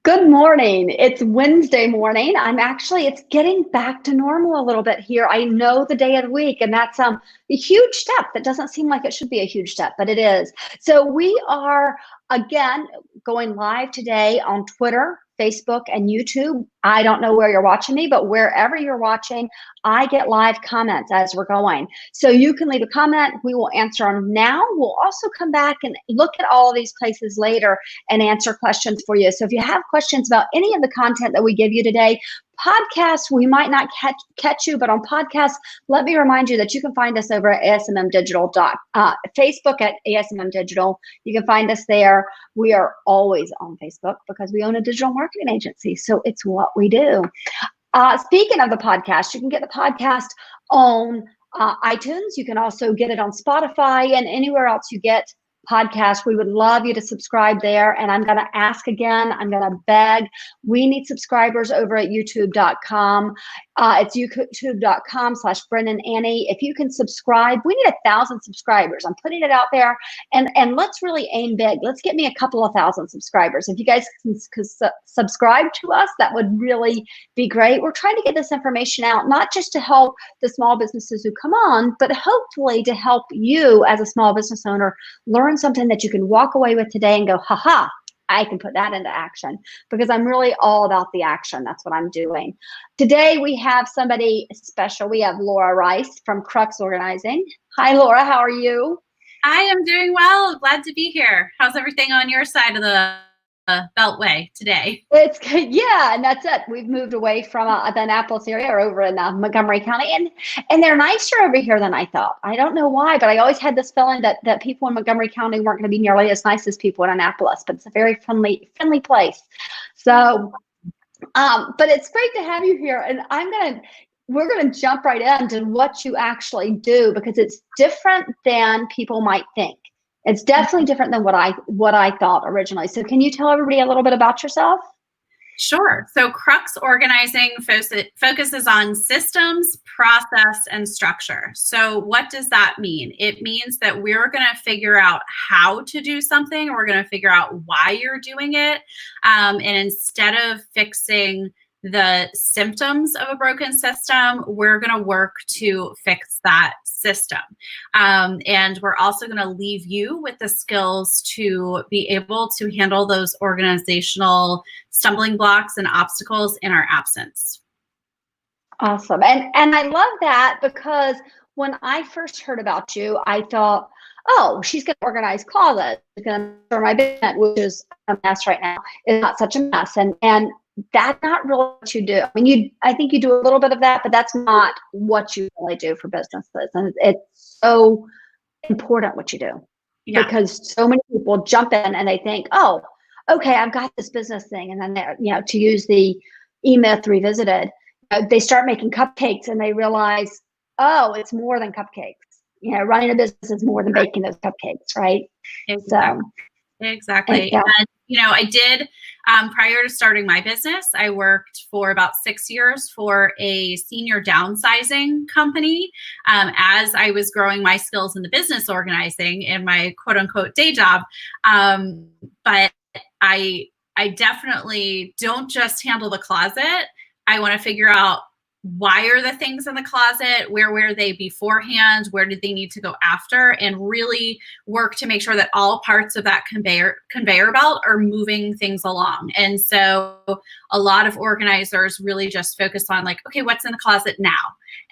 Good morning. It's Wednesday morning. It's getting back to normal a little bit here. I know the day of the week, and that's a huge step. That doesn't seem like it should be a huge step, but it is. So we are again going live today on Twitter, Facebook, and YouTube. I don't know where you're watching me, but wherever you're watching, I get live comments as we're going. So you can leave a comment. We will answer them now. We'll also come back and look at all of these places later and answer questions for you. So if you have questions about any of the content that we give you today, podcasts, we might not catch you, but on podcasts, let me remind you that you can find us over at ASMM Digital. Facebook at ASMM Digital. You can find us there. We are always on Facebook because we own a digital marketing agency. So it's what we do. Speaking of the podcast, you can get the podcast on iTunes. You can also get it on Spotify and anywhere else you get podcasts. We would love you to subscribe there. And I'm going to ask again, I'm going to beg, we need subscribers over at youtube.com. It's youtube.com/Brendan Annie. If you can subscribe, we need 1,000 subscribers. I'm putting it out there, and let's really aim big. Let's get me a couple of thousand subscribers. If you guys can subscribe to us, that would really be great. We're trying to get this information out, not just to help the small businesses who come on, but hopefully to help you as a small business owner learn something that you can walk away with today and go, haha, I can put that into action, because I'm really all about the action. That's what I'm doing. Today, we have somebody special. We have Laura Reiss from Crux Organizing. Hi, Laura. How are you? I am doing well. Glad to be here. How's everything on your side of the Beltway today? It's good. Yeah, and that's it. We've moved away from the Annapolis area or over in Montgomery County, and they're nicer over here than I thought. I don't know why, but I always had this feeling that people in Montgomery County weren't going to be nearly as nice as people in Annapolis, but it's a very friendly place. So, but it's great to have you here, and we're going to jump right into what you actually do, because it's different than people might think. It's definitely different than what I thought originally. So can you tell everybody a little bit about yourself? Sure. So Crux Organizing focuses on systems, process, and structure. So what does that mean? It means that we're going to figure out how to do something. We're going to figure out why you're doing it. And instead of fixing the symptoms of a broken system, we're going to work to fix that system. And we're also going to leave you with the skills to be able to handle those organizational stumbling blocks and obstacles in our absence. Awesome. And I love that, because when I first heard about you, I thought, oh, she's going to organize closets. She's going to store my business, which is a mess right now. It's not such a mess. And that's not really what you do. I mean, I think you do a little bit of that, but that's not what you really do for businesses. And it's so important what you do, because so many people jump in and they think, oh, okay, I've got this business thing. And then to use the E-Myth revisited, they start making cupcakes and they realize, oh, it's more than cupcakes. Running a business is more than baking those cupcakes, right? Exactly. Exactly. And, I did, prior to starting my business, I worked for about 6 years for a senior downsizing company as I was growing my skills in the business organizing in my quote unquote day job. But I definitely don't just handle the closet. I want to figure out, why are the things in the closet? Where were they beforehand? Where did they need to go after? And really work to make sure that all parts of that conveyor belt are moving things along. And so a lot of organizers really just focus on okay, what's in the closet now?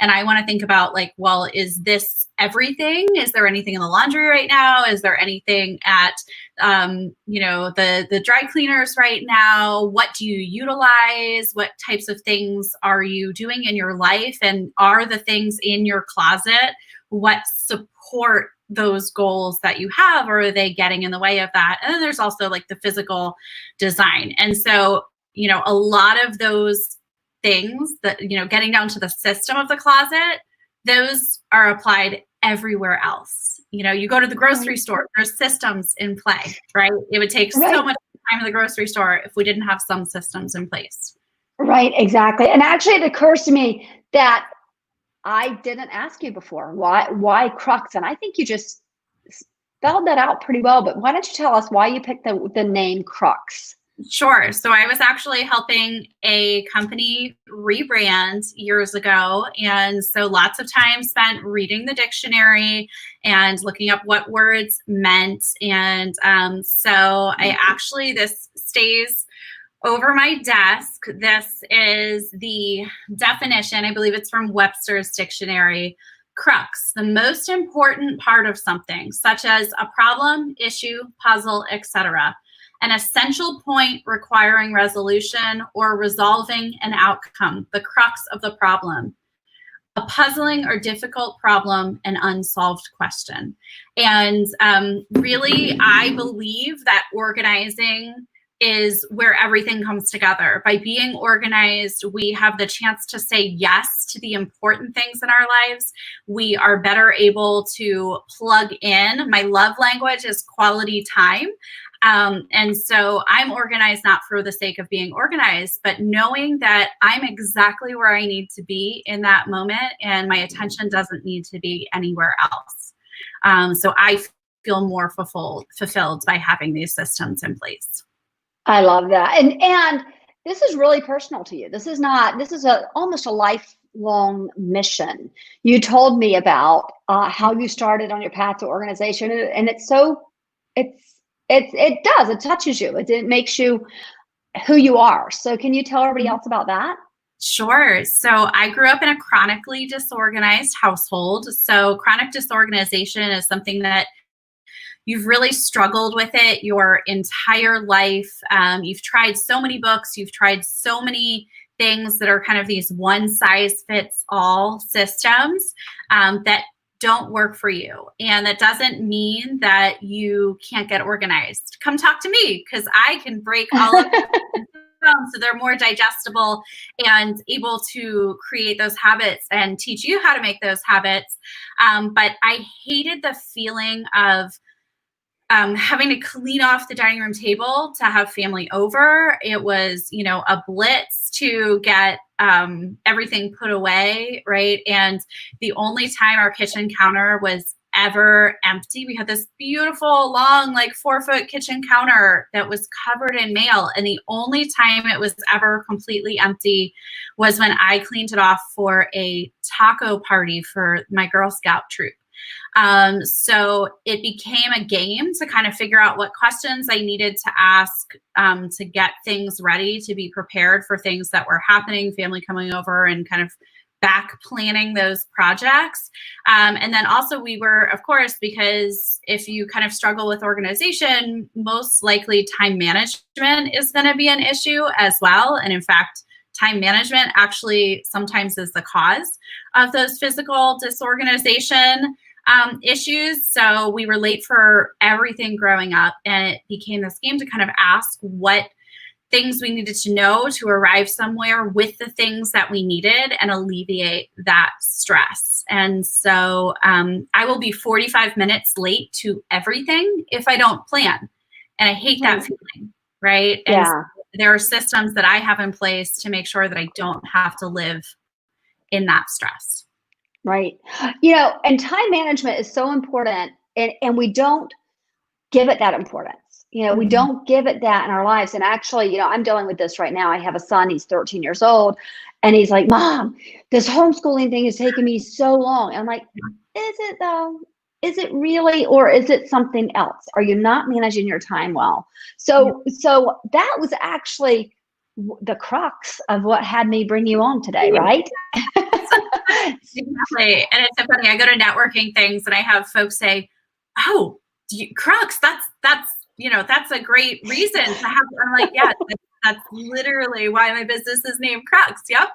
And I want to think about well, is this everything? Is there anything in the laundry right now? Is there anything at, the dry cleaners right now? What do you utilize? What types of things are you doing in your life? And are the things in your closet what support those goals that you have, or are they getting in the way of that? And then there's also the physical design. And so, a lot of those things that, getting down to the system of the closet, those are applied everywhere else. You go to the grocery store, there's systems in play, right? It would take so much time in the grocery store if we didn't have some systems in place. Right, exactly. And actually it occurs to me that I didn't ask you before, why Crux? And I think you just spelled that out pretty well, but why don't you tell us why you picked the name Crux? Sure. So I was actually helping a company rebrand years ago. And so lots of time spent reading the dictionary and looking up what words meant. And so I actually, this stays over my desk. This is the definition. I believe it's from Webster's dictionary. Crux, the most important part of something, such as a problem, issue, puzzle, etc. An essential point requiring resolution or resolving an outcome, the crux of the problem. A puzzling or difficult problem, an unsolved question. And really, I believe that organizing is where everything comes together. By being organized, we have the chance to say yes to the important things in our lives. We are better able to plug in. My love language is quality time. And so I'm organized not for the sake of being organized, but knowing that I'm exactly where I need to be in that moment and my attention doesn't need to be anywhere else. So I feel more fulfilled by having these systems in place. I love that. And this is really personal to you. This is almost a lifelong mission. You told me about how you started on your path to organization, and it touches you. It makes you who you are. So can you tell everybody else about that? Sure. So I grew up in a chronically disorganized household. So chronic disorganization is something that you've really struggled with it your entire life. You've tried so many books, you've tried so many things that are kind of these one size fits all systems that don't work for you. And that doesn't mean that you can't get organized. Come talk to me because I can break all of them so they're more digestible and able to create those habits and teach you how to make those habits. But I hated the feeling of having to clean off the dining room table to have family over. It was, a blitz to get everything put away, right? And the only time our kitchen counter was ever empty, we had this beautiful, long, 4-foot kitchen counter that was covered in mail. And the only time it was ever completely empty was when I cleaned it off for a taco party for my Girl Scout troop. So it became a game to kind of figure out what questions I needed to ask to get things ready, to be prepared for things that were happening, family coming over, and kind of back planning those projects. And then also we were, of course, because if you kind of struggle with organization, most likely time management is going to be an issue as well. And in fact, time management actually sometimes is the cause of those physical disorganization issues. So we were late for everything growing up, and it became this game to kind of ask what things we needed to know to arrive somewhere with the things that we needed and alleviate that stress. And so I will be 45 minutes late to everything if I don't plan. And I hate that feeling, right? And Yeah. so there are systems that I have in place to make sure that I don't have to live in that stress. Right. And time management is so important, and we don't give it that importance. We don't give it that in our lives. And actually, I'm dealing with this right now. I have a son, he's 13 years old, and he's like, Mom, this homeschooling thing is taking me so long. And I'm like, is it though? Is it really, or is it something else? Are you not managing your time well? So that was actually the crux of what had me bring you on today, right? Exactly. And it's so funny. I go to networking things and I have folks say, "Oh, Crux, that's a great reason to have." I'm like, yeah, that's literally why my business is named Crux. Yep.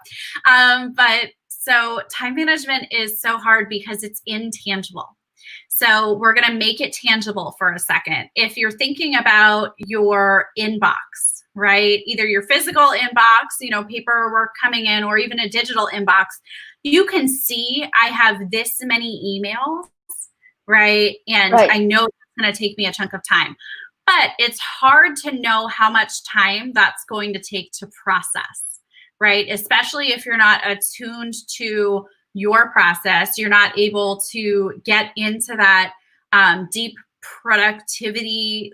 But so time management is so hard because it's intangible. So we're going to make it tangible for a second. If you're thinking about your inbox, right? Either your physical inbox, paperwork coming in, or even a digital inbox, you can see I have this many emails, right? And Right. I know it's going to take me a chunk of time, but it's hard to know how much time that's going to take to process, right? Especially if you're not attuned to your process, you're not able to get into that deep productivity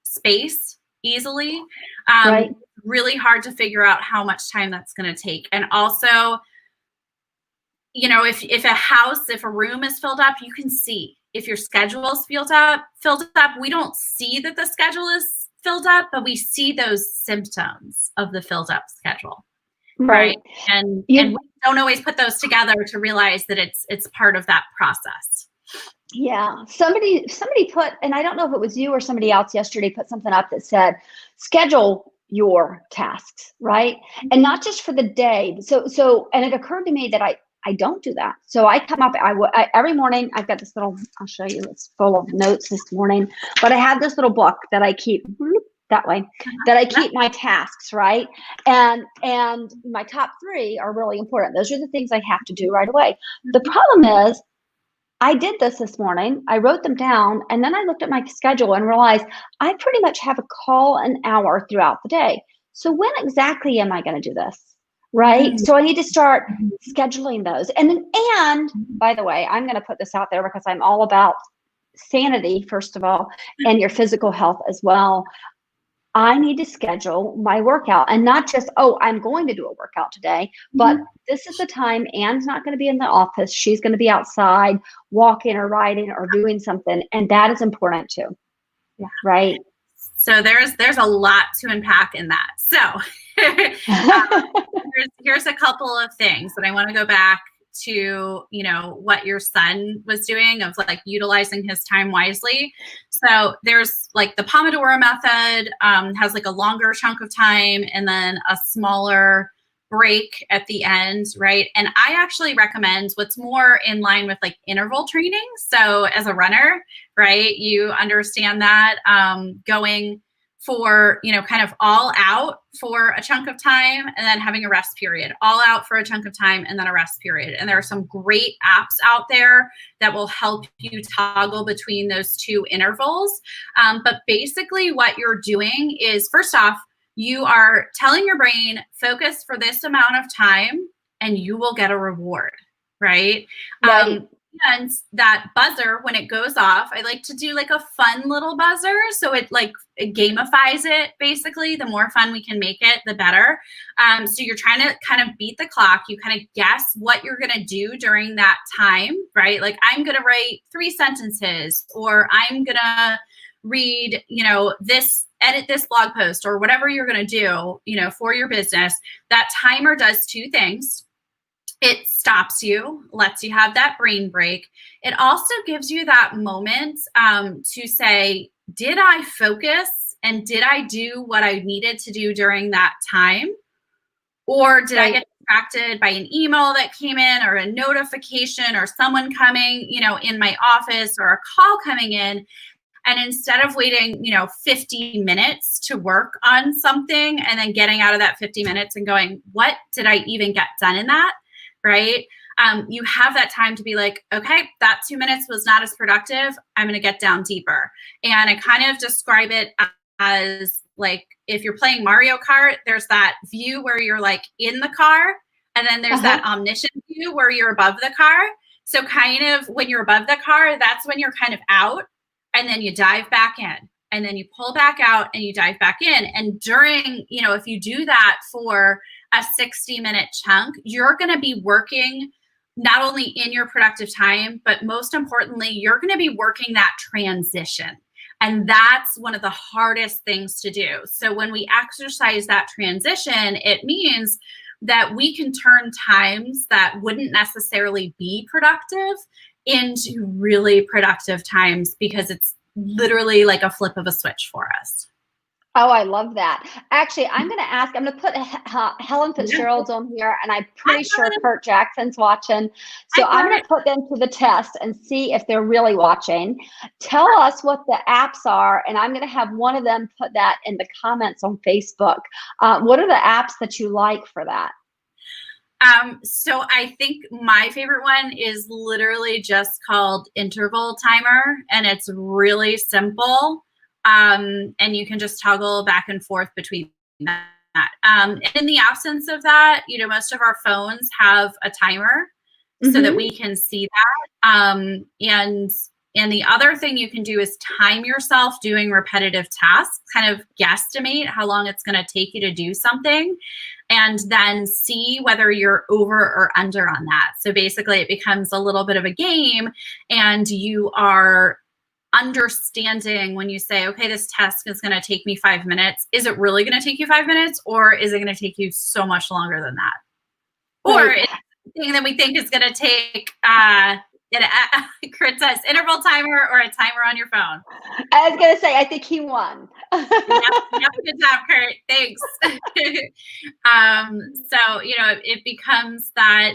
space easily. Right. Really hard to figure out how much time that's going to take. And also, you know, if a room is filled up, you can see if your schedule is filled up. We don't see that the schedule is filled up, but we see those symptoms of the filled up schedule. Right. And we don't always put those together to realize that it's part of that process. Yeah. Somebody put, and I don't know if it was you or somebody else yesterday, put something up that said, schedule your tasks, right? And not just for the day. So, and it occurred to me that I don't do that. So I come up, every morning, I've got this little, I'll show you, it's full of notes this morning, but I have this little book that I keep that way, that I keep my tasks, right? And my top 3 are really important. Those are the things I have to do right away. The problem is, I did this morning. I wrote them down, and then I looked at my schedule and realized I pretty much have a call an hour throughout the day. So when exactly am I going to do this? Right? So I need to start scheduling those. And by the way, I'm going to put this out there because I'm all about sanity, first of all, and your physical health as well. I need to schedule my workout, and not just, oh, I'm going to do a workout today, but this is the time Anne's not going to be in the office. She's going to be outside walking or riding or doing something. And that is important too. Yeah. Right. So there's a lot to unpack in that. So here's a couple of things that I want to go back to, you know, what your son was doing of like utilizing his time wisely. So there's like the Pomodoro method, has like a longer chunk of time and then a smaller break at the end, right? And I actually recommend what's more in line with like interval training. So as a runner, right, you understand that going for, you know, kind of all out for a chunk of time and then having a rest period, all out for a chunk of time and then a rest period. And there are some great apps out there that will help you toggle between those 2 intervals. But basically what you're doing is, first off, you are telling your brain, focus for this amount of time and you will get a reward, right? And that buzzer, when it goes off, I like to do like a fun little buzzer. So it gamifies it, basically. The more fun we can make it, the better. So you're trying to kind of beat the clock. You kind of guess what you're going to do during that time, right? Like, I'm going to write 3 sentences, or I'm going to read, you know, edit this blog post, or whatever you're going to do, you know, for your business. That timer does 2 things. It stops you, lets you have that brain break. It also gives you that moment to say, did I focus and did I do what I needed to do during that time? Or did I get distracted by an email that came in, or a notification, or someone coming, you know, in my office, or a call coming in? And instead of waiting, you know, 50 minutes to work on something and then getting out of that 50 minutes and going, what did I even get done in that? Right? You have that time to be like, okay, that 2 minutes was not as productive. I'm going to get down deeper. And I kind of describe it as like, if you're playing Mario Kart, there's that view where you're like in the car, and then there's that omniscient view where you're above the car. So kind of when you're above the car, that's when you're kind of out, and then you dive back in, and then you pull back out and you dive back in. And during, you know, if you do that for a 60-minute chunk, you're going to be working not only in your productive time, but most importantly, you're going to be working that transition. And that's one of the hardest things to do. So when we exercise that transition, it means that we can turn times that wouldn't necessarily be productive into really productive times, because it's literally like a flip of a switch for us. Oh, I love that. Actually, I'm going to put Helen Fitzgerald's on here, and I'm pretty sure Kurt Jackson's watching. So I'm going to put them to the test and see if they're really watching. Tell us what the apps are, and I'm going to have one of them put that in the comments on Facebook. What are the apps that you like for that? So I think my favorite one is literally just called Interval Timer, and it's really simple. And you can just toggle back and forth between that. And in the absence of that, you know, most of our phones have a timer so that we can see that. And And the other thing you can do is time yourself doing repetitive tasks, kind of guesstimate how long it's going to take you to do something, and then see whether you're over or under on that. So basically it becomes a little bit of a game, and you are understanding when you say, okay, this task is going to take me 5 minutes. Is it really going to take you 5 minutes, or is it going to take you so much longer than that? Or Right. it's something that we think is going to take Crux says interval timer or a timer on your phone. I was going to say, I think he won. Yep, good job, Kurt. Thanks. So, it becomes that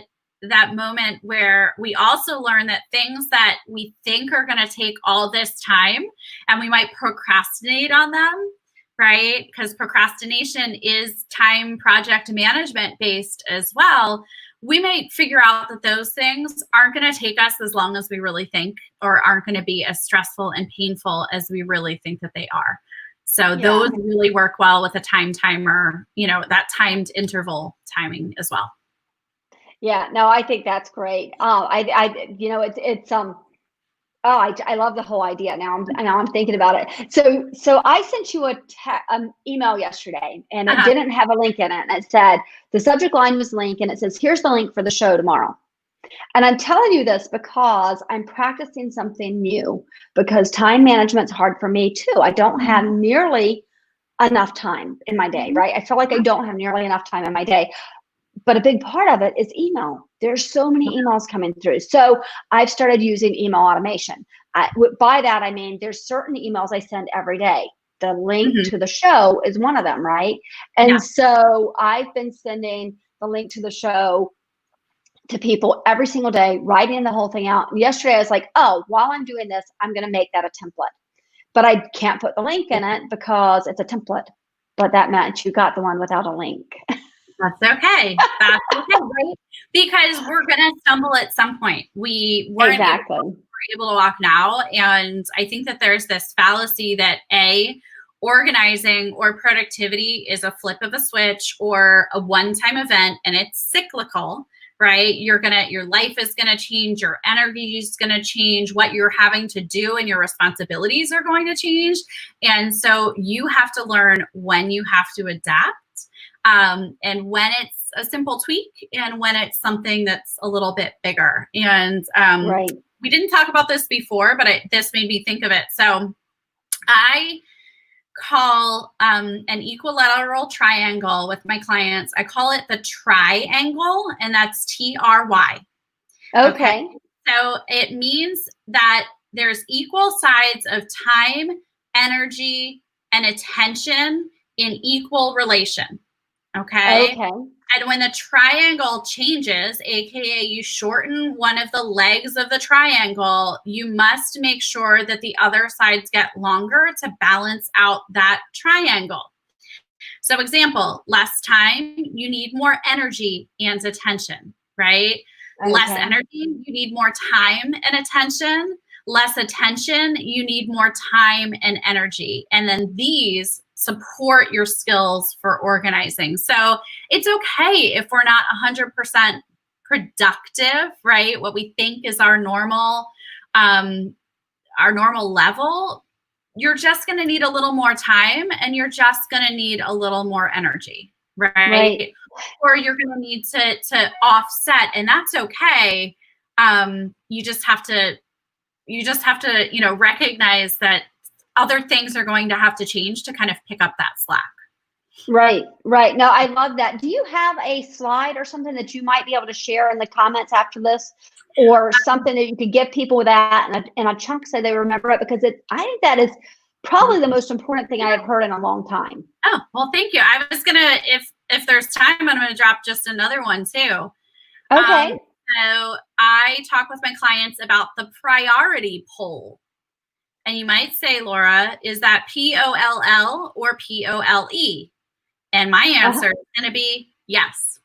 moment where we also learn that things that we think are going to take all this time, and we might procrastinate on them, right? Because procrastination is time project management based as well. We might figure out that those things aren't going to take us as long as we really think, or aren't going to be as stressful and painful as we really think that they are. So those really work well with a time timer, that timed interval timing as well. Yeah, no, I think that's great. I love the whole idea. Now I'm thinking about it. So I sent you an email yesterday, and it didn't have a link in it. And it said, the subject line was link, and it says, here's the link for the show tomorrow. And I'm telling you this because I'm practicing something new, because time management's hard for me too. I don't have nearly enough time in my day, right? I feel like I don't have nearly enough time in my day. But a big part of it is email. There's so many emails coming through. So I've started using email automation. By that, I mean, there's certain emails I send every day. The link to the show is one of them, right? And so I've been sending the link to the show to people every single day, writing the whole thing out. And yesterday I was like, oh, while I'm doing this, I'm going to make that a template. But I can't put the link in it because it's a template. But that meant you got the one without a link. That's okay. That's okay, right? Because we're going to stumble at some point. We weren't able to walk now. And I think that there's this fallacy that organizing or productivity is a flip of a switch or a one-time event, and it's cyclical, right? Your life is going to change. Your energy is going to change. What you're having to do and your responsibilities are going to change. And so you have to learn when you have to adapt. And when it's a simple tweak, and when it's something that's a little bit bigger. And we didn't talk about this before, but this made me think of it. So I call an equilateral triangle with my clients. I call it the triangle, and that's TRY. Okay. So it means that there's equal sides of time, energy, and attention in equal relation. Okay. And when the triangle changes, AKA you shorten one of the legs of the triangle, you must make sure that the other sides get longer to balance out that triangle. So example, less time, you need more energy and attention, right? Less energy, you need more time and attention. Less attention, you need more time and energy. And then these support your skills for organizing. So it's okay if we're not 100% productive, right? What we think is our normal level. You're just going to need a little more time, and you're just going to need a little more energy, right? Or you're going to need to offset, and that's okay. You just have to, recognize that other things are going to have to change to kind of pick up that slack. Right. No, I love that. Do you have a slide or something that you might be able to share in the comments after this, or something that you could give people that in a chunk so they remember it? Because I think that is probably the most important thing I have heard in a long time. Oh, well, thank you. I was going to, if there's time, I'm going to drop just another one too. Okay. So I talk with my clients about the priority poll. And you might say, Laura, is that POLL or POLE? And my answer is going to be yes.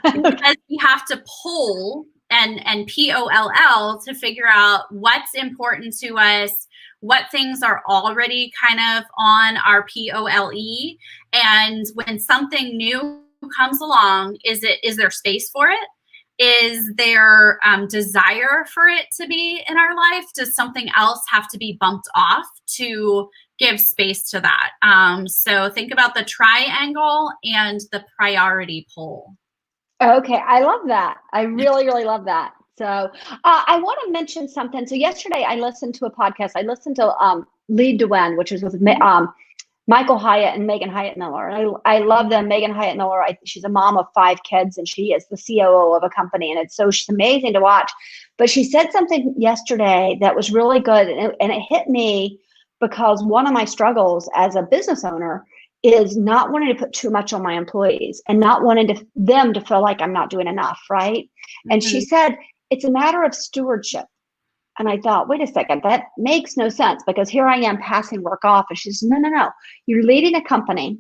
Because we have to poll and POLL to figure out what's important to us, what things are already kind of on our POLE. And when something new comes along, is there space for it? Is there desire for it to be in our life? Does something else have to be bumped off to give space to that? So think about the triangle and the priority pole. Okay, I love that. I really, really love that. So I want to mention something. So yesterday I listened to a podcast. I listened to Lead to Win, which was with Michael Hyatt and Megan Hyatt Miller. And I love them. Megan Hyatt Miller, she's a mom of 5 kids, and she is the COO of a company. And she's amazing to watch. But she said something yesterday that was really good. And it hit me because one of my struggles as a business owner is not wanting to put too much on my employees and not wanting them to feel like I'm not doing enough, right? Mm-hmm. And she said, it's a matter of stewardship. And I thought, wait a second, that makes no sense, because here I am passing work off. And she says, no. You're leading a company.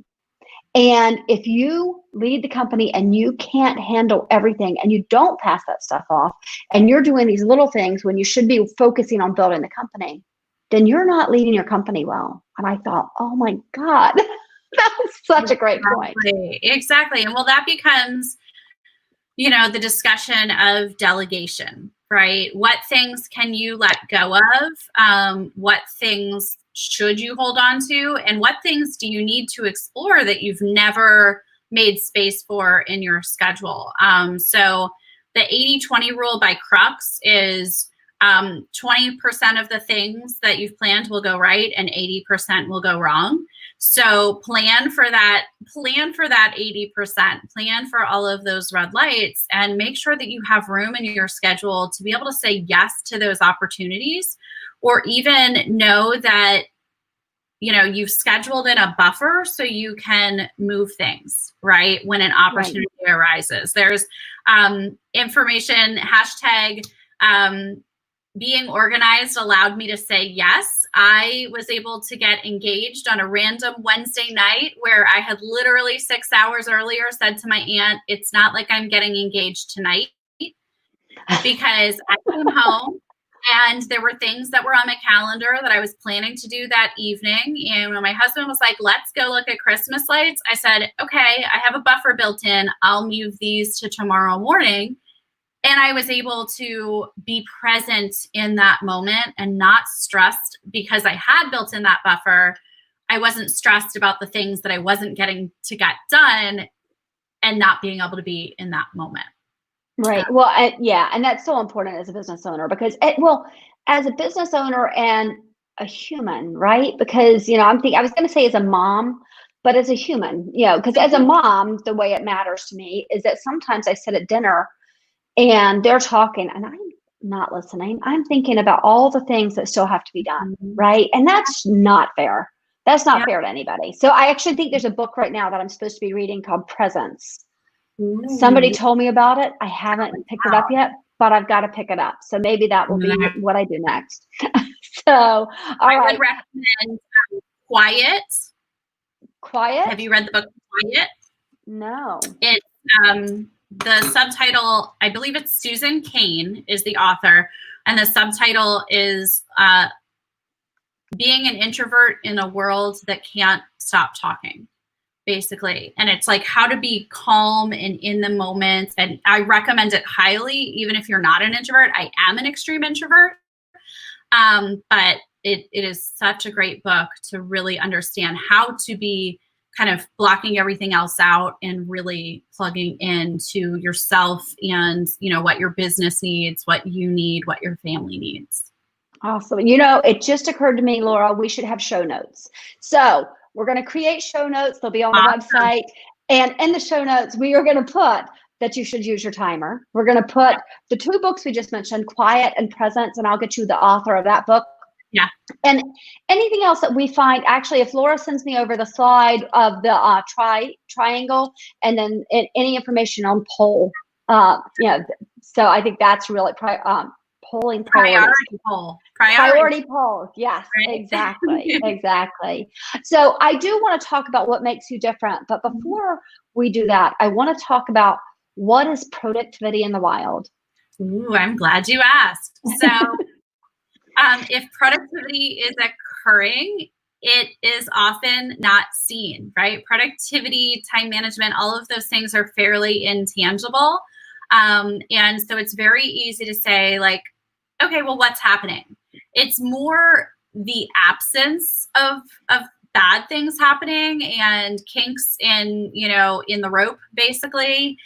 And if you lead the company and you can't handle everything and you don't pass that stuff off, and you're doing these little things when you should be focusing on building the company, then you're not leading your company well. And I thought, oh my God, that was such a great point. Exactly. And well, that becomes, the discussion of delegation, right? What things can you let go of? What things should you hold on to? And what things do you need to explore that you've never made space for in your schedule? So the 80-20 rule by Crux is 20% of the things that you've planned will go right and 80% will go wrong. So plan for that 80%, plan for all of those red lights, and make sure that you have room in your schedule to be able to say yes to those opportunities, or even know that, you've scheduled in a buffer so you can move things, right? When an opportunity arises. There's information, hashtag, being organized allowed me to say yes. I was able to get engaged on a random Wednesday night where I had literally 6 hours earlier said to my aunt, it's not like I'm getting engaged tonight, because I came home and there were things that were on my calendar that I was planning to do that evening. And when my husband was like, let's go look at Christmas lights, I said, okay, I have a buffer built in. I'll move these to tomorrow morning. And I was able to be present in that moment and not stressed because I had built in that buffer. I wasn't stressed about the things that I wasn't getting to get done and not being able to be in that moment. Right. Well, and that's so important as a business owner, because as a business owner and a human, right? Because, I was going to say as a mom, but as a human, because as a mom, the way it matters to me is that sometimes I sit at dinner and they're talking and I'm not listening. I'm thinking about all the things that still have to be done, right? And that's not fair. That's not fair to anybody. So I actually think there's a book right now that I'm supposed to be reading called Presence. Somebody told me about it. I haven't picked it up yet, but I've got to pick it up. So maybe that will be what I do next. So I would recommend Quiet. Quiet? Have you read the book Quiet? No. It's the subtitle, I believe it's Susan Cain is the author, and the subtitle is Being an Introvert in a World That Can't Stop Talking, basically. And it's like how to be calm and in the moment. And I recommend it highly, even if you're not an introvert. I am an extreme introvert, but it is such a great book to really understand how to be kind of blocking everything else out and really plugging into yourself and, what your business needs, what you need, what your family needs. Awesome. It just occurred to me, Laura, we should have show notes. So we're going to create show notes. They'll be on the website. And in the show notes, we are going to put that you should use your timer. We're going to put the 2 books we just mentioned, Quiet and Presence, and I'll get you the author of that book. Yeah. And anything else that we find, actually, if Laura sends me over the slide of the triangle and then any information on poll, so I think that's really polling priority poll. Priority polls. Yes, right. Exactly. So I do want to talk about what makes you different. But before we do that, I want to talk about what is productivity in the wild. Ooh, I'm glad you asked. So if productivity is occurring, it is often not seen, right? Productivity, time management, all of those things are fairly intangible. And so it's very easy to say like, okay, well, what's happening? It's more the absence of bad things happening and kinks in, in the rope, basically,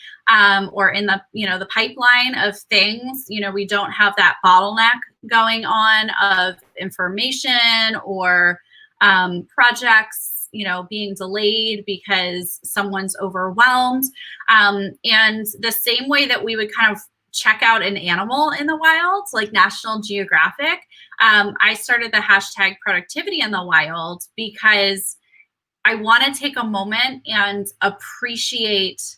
or in the, the pipeline of things. We don't have that bottleneck going on of information or projects, being delayed because someone's overwhelmed. And the same way that we would kind of check out an animal in the wild, like National Geographic, I started the hashtag productivity in the wild because I want to take a moment and appreciate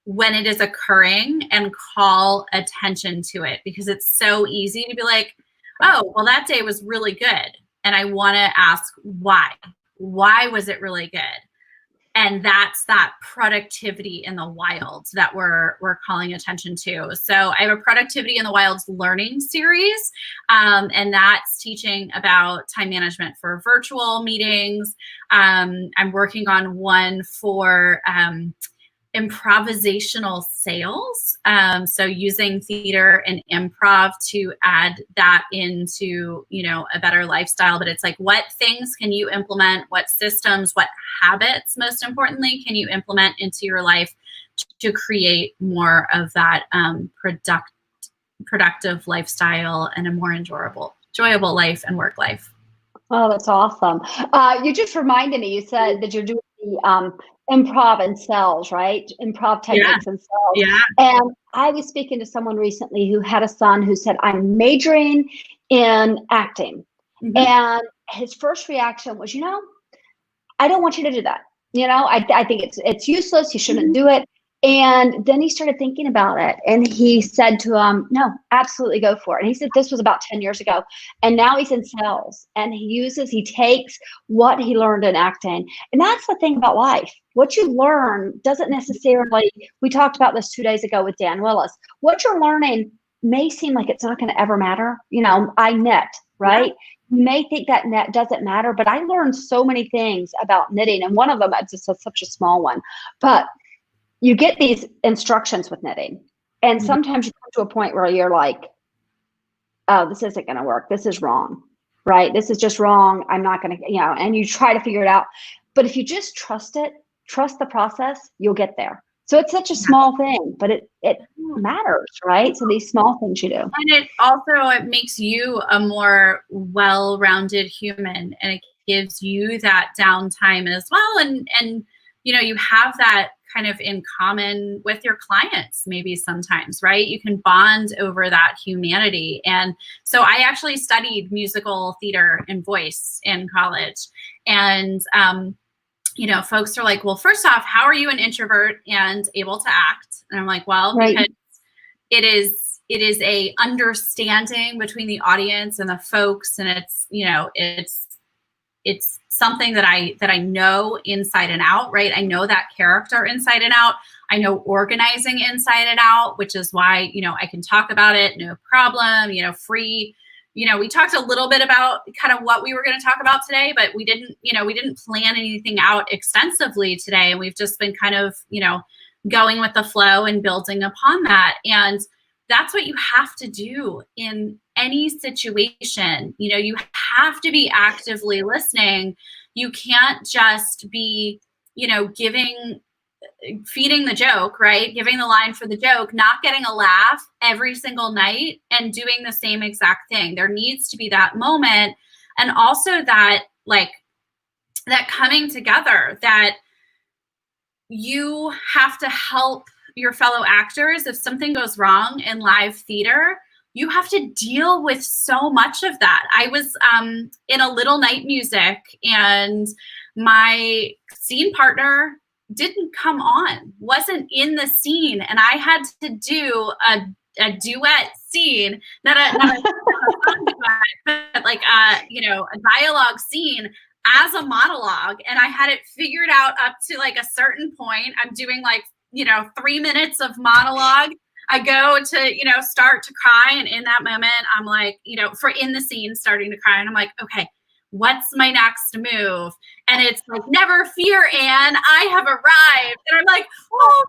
when it is occurring and call attention to it, because it's so easy to be like, oh, well, that day was really good. And I want to ask why. Why was it really good? And that's that productivity in the wild that we're calling attention to. So I have a productivity in the wild learning series, and that's teaching about time management for virtual meetings. I'm working on one for improvisational sales. So using theater and improv to add that into, a better lifestyle. But it's like, what things can you implement? What systems, what habits, most importantly, can you implement into your life to create more of that productive lifestyle and a more enjoyable life and work life? Oh, that's awesome. You just reminded me, you said that you're doing the improv and sales, right? Improv techniques and sales. Yeah. And I was speaking to someone recently who had a son who said, I'm majoring in acting. Mm-hmm. And his first reaction was, I don't want you to do that. I think it's useless. You shouldn't do it. And then he started thinking about it, and he said to him, no, absolutely go for it. And he said this was about 10 years ago. And now he's in sales, and he takes what he learned in acting. And that's the thing about life. What you learn doesn't necessarily, we talked about this 2 days ago with Dan Willis. What you're learning may seem like it's not going to ever matter. I knit, right? Yeah. You may think that net doesn't matter, but I learned so many things about knitting. And one of them, it's just such a small one, but you get these instructions with knitting, and sometimes you come to a point where you're like, oh, this isn't going to work. This is wrong, right? This is just wrong. I'm not going to, and you try to figure it out. But if you just trust the process, you'll get there. So it's such a small thing, but it matters, right? So these small things you do. And it makes you a more well-rounded human, and it gives you that downtime as well. And you have that kind of in common with your clients, maybe sometimes, right? You can bond over that humanity. And so I actually studied musical theater and voice in college. And, folks are like, well, first off, how are you an introvert and able to act? And I'm like, well, right. Because it is a understanding between the audience and the folks. And it's something that I know inside and out, right? I know that character inside and out. I know organizing inside and out, which is why, I can talk about it, no problem, free. We talked a little bit about kind of what we were going to talk about today, but we didn't plan anything out extensively today. And we've just been kind of, going with the flow and building upon that. And that's what you have to do in any situation. You have to be actively listening. You can't just be, feeding the joke, right? Giving the line for the joke, not getting a laugh every single night and doing the same exact thing. There needs to be that moment. And also that coming together, that you have to help your fellow actors. If something goes wrong in live theater, you have to deal with so much of that. I was in a Little Night Music, and my scene partner didn't come on, wasn't in the scene, and I had to do a duet scene, not a song duet, but like a dialogue scene as a monologue, and I had it figured out up to like a certain point. I'm doing 3 minutes of monologue. I go to, start to cry. And in that moment, I'm like, for in the scene, starting to cry. And I'm like, okay, what's my next move? And it's like, never fear, Anne, I have arrived. And I'm like, oh,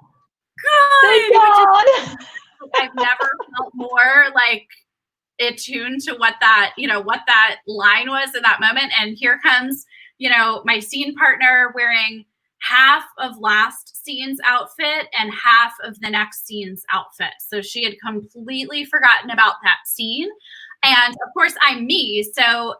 good. Thank God. I've never felt more like attuned to what that, what that line was in that moment. And here comes, my scene partner wearing half of last scene's outfit and half of the next scene's outfit. So she had completely forgotten about that scene. And of course, I'm me. So,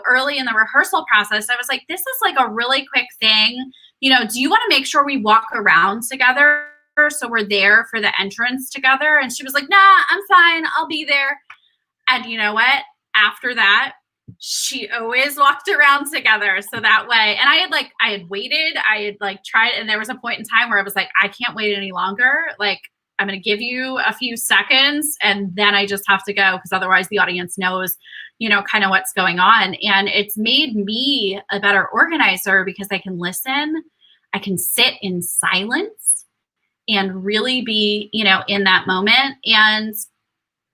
early in the rehearsal process, I was like, this is like a really quick thing. Do you want to make sure we walk around together so we're there for the entrance together? And she was like, nah, I'm fine. I'll be there. And you know what? After that, she always walked around together. So that way, and I had waited, I had tried, and there was a point in time where I was like, I can't wait any longer. Like, I'm going to give you a few seconds and then I just have to go, because otherwise the audience knows, kind of what's going on. And it's made me a better organizer because I can listen, I can sit in silence and really be, in that moment. And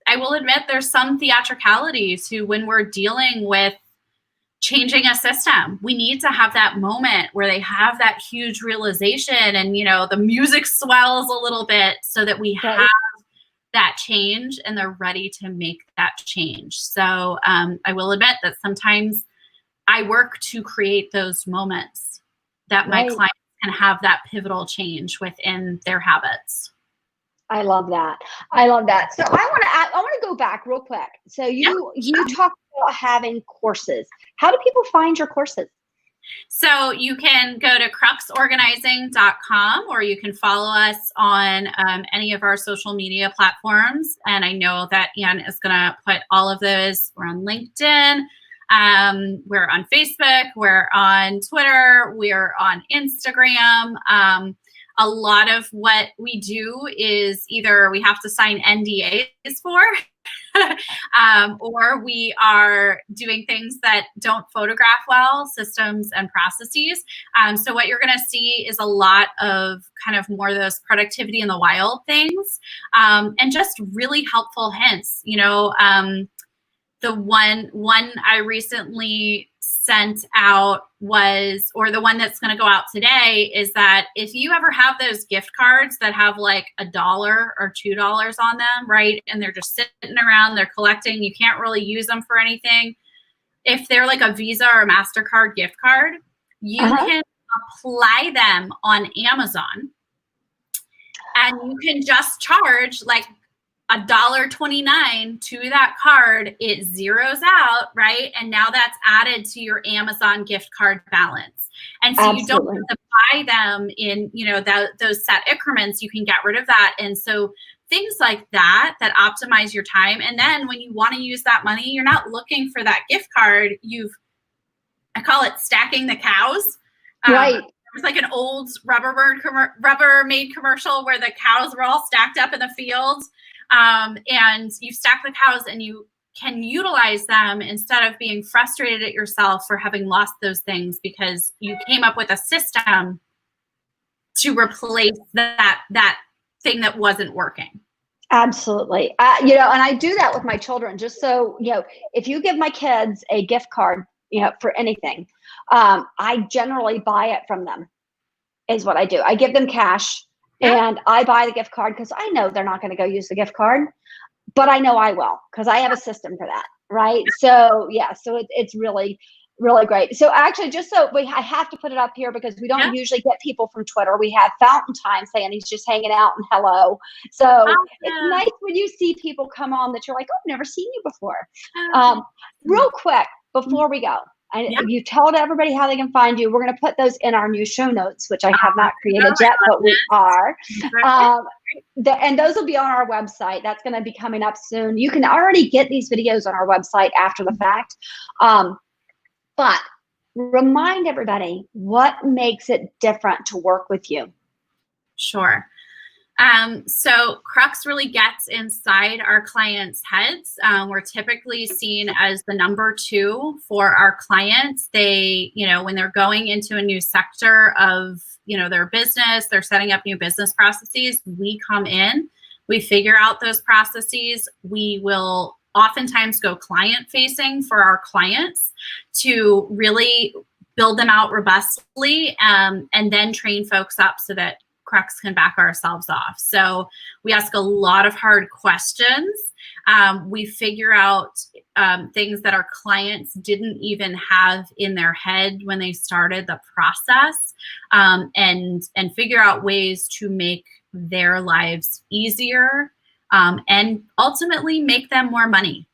I will admit there's some theatricalities who, when we're dealing with changing a system, we need to have that moment where they have that huge realization and, the music swells a little bit so that we have that change and they're ready to make that change. So I will admit that sometimes I work to create those moments that my clients can have that pivotal change within their habits. I love that. I love that. So I want to go back real quick. So you talked about having courses. How do people find your courses? So you can go to cruxorganizing.com, or you can follow us on any of our social media platforms. And I know that Anne is going to put all of those. We're on LinkedIn. We're on Facebook. We're on Twitter. We're on Instagram. A lot of what we do is either we have to sign NDAs for, or we are doing things that don't photograph well, systems and processes. So what you're going to see is a lot of kind of more of those productivity in the wild things, and just really helpful hints. The one I recently sent out was, or the one that's going to go out today, is that if you ever have those gift cards that have like $1 or $2 on them, right? And they're just sitting around, they're collecting, you can't really use them for anything. If they're like a Visa or MasterCard gift card, you can apply them on Amazon and you can just charge like $1.29 to that card. It zeroes out, right? And now that's added to your Amazon gift card balance. And so you don't have to buy them in, those set increments. You can get rid of that. And so things like that optimize your time. And then when you want to use that money, you're not looking for that gift card. I call it stacking the cows. Right. It was like an old Rubbermaid commercial where the cows were all stacked up in the fields. And you stack the cows and you can utilize them instead of being frustrated at yourself for having lost those things because you came up with a system to replace that thing that wasn't working. Absolutely. And I do that with my children, just so, if you give my kids a gift card, for anything, I generally buy it from them, is what I do. I give them cash. And I buy the gift card because I know they're not going to go use the gift card, but I know I will because I have a system for that, right? So so it's really, really great. So actually, just so I have to put it up here because we don't usually get people from Twitter. We have Fountain Time saying he's just hanging out and hello. So it's nice when you see people come on that you're like, oh, I've never seen you before. Real quick before we go. You told everybody how they can find you. We're going to put those in our new show notes, which I have not created yet, but we are. And those will be on our website. That's going to be coming up soon. You can already get these videos on our website after the fact. But remind everybody what makes it different to work with you. Sure. So Crux really gets inside our clients' heads. We're typically seen as the number 2 for our clients. They, when they're going into a new sector of, their business, they're setting up new business processes, we come in, we figure out those processes. We will oftentimes go client facing for our clients to really build them out robustly, and then train folks up so that Crux can back ourselves off. So we ask a lot of hard questions. We figure out things that our clients didn't even have in their head when they started the process, and figure out ways to make their lives easier, and ultimately make them more money.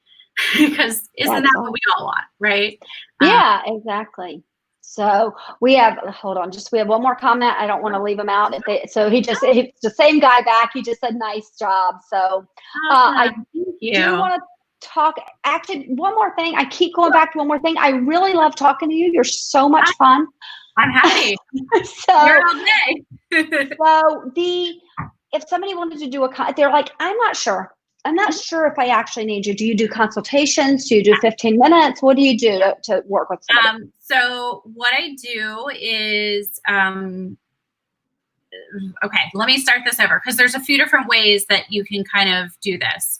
Because isn't that what we all want, right? Yeah, exactly. So we have, hold on, we have one more comment. I don't want to leave him out. He's the same guy back. He just said, nice job. So I do want to talk, actually, one more thing. I keep going back to one more thing. I really love talking to you. You're so much fun. I'm happy. So, you're all day. So if somebody wanted to do they're like, I'm not sure if I actually need you. Do you do consultations? Do you do 15 minutes? What do you do to work with somebody? So what I do is, okay, let me start this over, because there's a few different ways that you can kind of do this.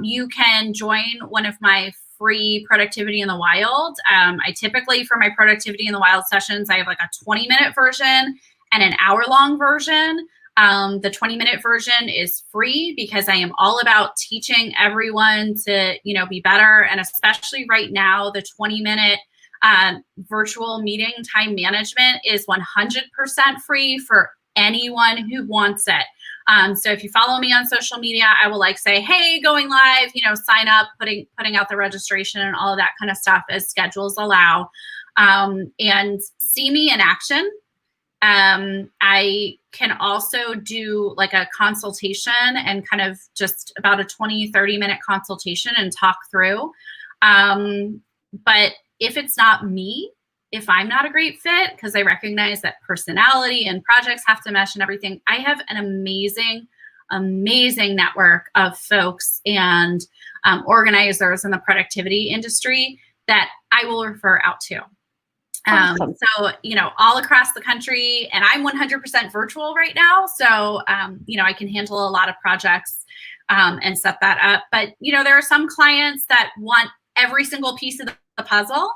You can join one of my free Productivity in the Wild. I typically, for my Productivity in the Wild sessions, I have like a 20-minute version and an hour-long version. The 20-minute version is free because I am all about teaching everyone to, be better. And especially right now, the 20-minute virtual meeting time management is 100% free for anyone who wants it. So if you follow me on social media, I will say, hey, going live, sign up, putting out the registration and all of that kind of stuff as schedules allow, and see me in action. I can also do like a consultation and kind of just about a 20-30 minute consultation and talk through. But if it's not me, if I'm not a great fit, because I recognize that personality and projects have to mesh and everything, I have an amazing network of folks and organizers in the productivity industry that I will refer out to. Awesome. So, all across the country, and I'm 100% virtual right now. So, I can handle a lot of projects and set that up. But, there are some clients that want every single piece of the puzzle,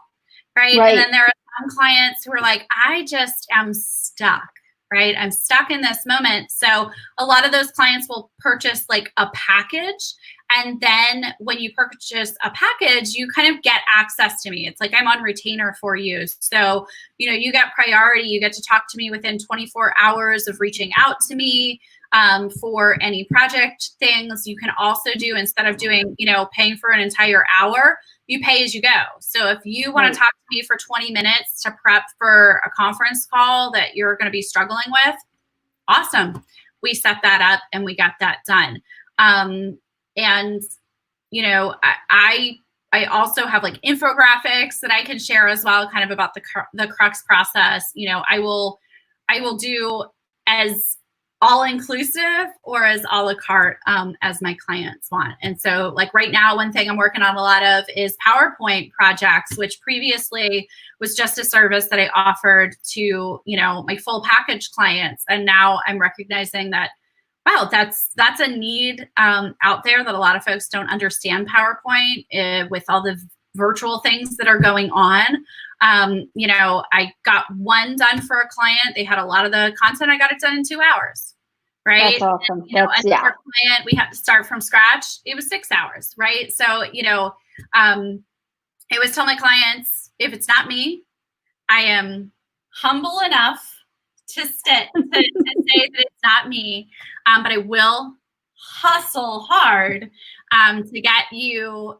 right? And then there are some clients who are like, I just am stuck, right? I'm stuck in this moment. So a lot of those clients will purchase like a package. And then when you purchase a package, you kind of get access to me. It's like I'm on retainer for you. So, you get priority. You get to talk to me within 24 hours of reaching out to me for any project things. You can also do, instead of doing, paying for an entire hour, you pay as you go. So if you want to talk to me for 20 minutes to prep for a conference call that you're going to be struggling with, awesome. We set that up and we got that done. And, I also have like infographics that I can share as well, kind of about the Crux process. I will do as all-inclusive or as a la carte as my clients want. And so like right now, one thing I'm working on a lot of is PowerPoint projects, which previously was just a service that I offered to, my full package clients. And now I'm recognizing that, wow, that's a need out there, that a lot of folks don't understand PowerPoint with all the virtual things that are going on. I got one done for a client. They had a lot of the content. I got it done in 2 hours, right? That's awesome. And, another client, we had to start from scratch. It was 6 hours, right? So, I always tell my clients, if it's not me, I am humble enough to say that it's not me, but I will hustle hard to get you,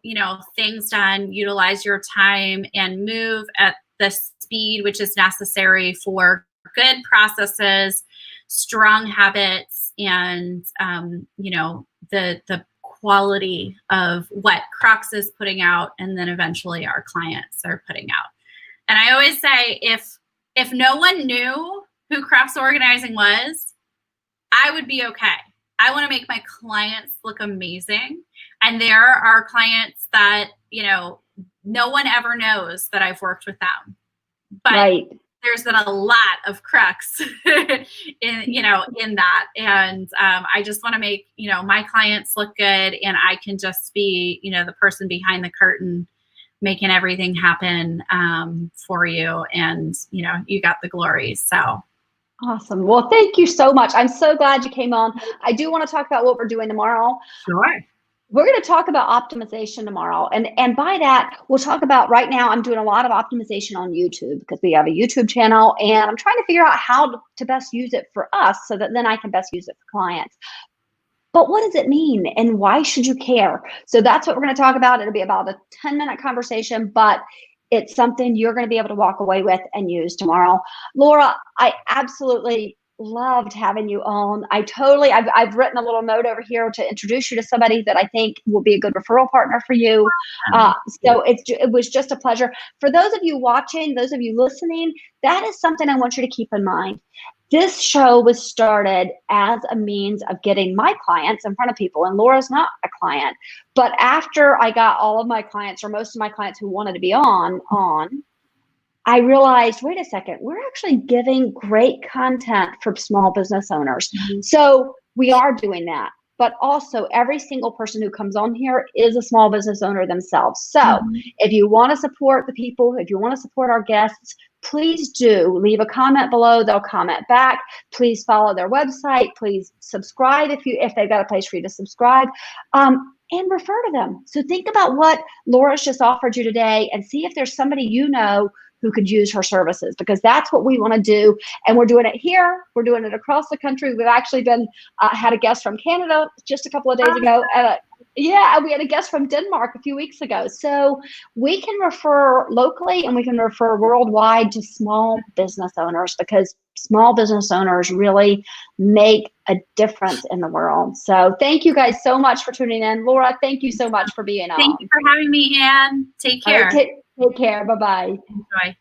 things done, utilize your time, and move at the speed which is necessary for good processes, strong habits, and, the quality of what Crux is putting out, and then eventually our clients are putting out. And I always say, if no one knew who Crux Organizing was, I would be okay. I want to make my clients look amazing. And there are clients that, no one ever knows that I've worked with them. But there's been a lot of Crux in that. And I just want to make, my clients look good, and I can just be, the person behind the curtain making everything happen for you. And, you got the glory. So Awesome. Well, thank you so much. I'm so glad you came on. I do want to talk about what we're doing tomorrow. Sure. We're going to talk about optimization tomorrow. And by that, we'll talk about, right now, I'm doing a lot of optimization on YouTube because we have a YouTube channel, and I'm trying to figure out how to best use it for us so that then I can best use it for clients. But what does it mean, and why should you care? So that's what we're going to talk about. It'll be about a 10-minute conversation, but it's something you're going to be able to walk away with and use tomorrow. Laura, I absolutely loved having you on. I've written a little note over here to introduce you to somebody that I think will be a good referral partner for you. So it was just a pleasure. For those of you watching, those of you listening, that is something I want you to keep in mind. This show was started as a means of getting my clients in front of people, and Laura's not a client. But after I got all of my clients, or most of my clients who wanted to be on, I realized, wait a second, we're actually giving great content for small business owners. Mm-hmm. So we are doing that. But also, every single person who comes on here is a small business owner themselves. So if you want to support the people, if you want to support our guests, please do leave a comment below. They'll comment back. Please follow their website. Please subscribe if they've got a place for you to subscribe, and refer to them. So think about what Laura's just offered you today and see if there's somebody you know who could use her services, because that's what we want to do. And we're doing it here. We're doing it across the country. We've actually had a guest from Canada just a couple of days ago. We had a guest from Denmark a few weeks ago. So we can refer locally and we can refer worldwide to small business owners, because small business owners really make a difference in the world. So thank you guys so much for tuning in. Laura, thank you so much for being on. Thank you for having me, Anne. Take care. Take care. Bye-bye. Enjoy.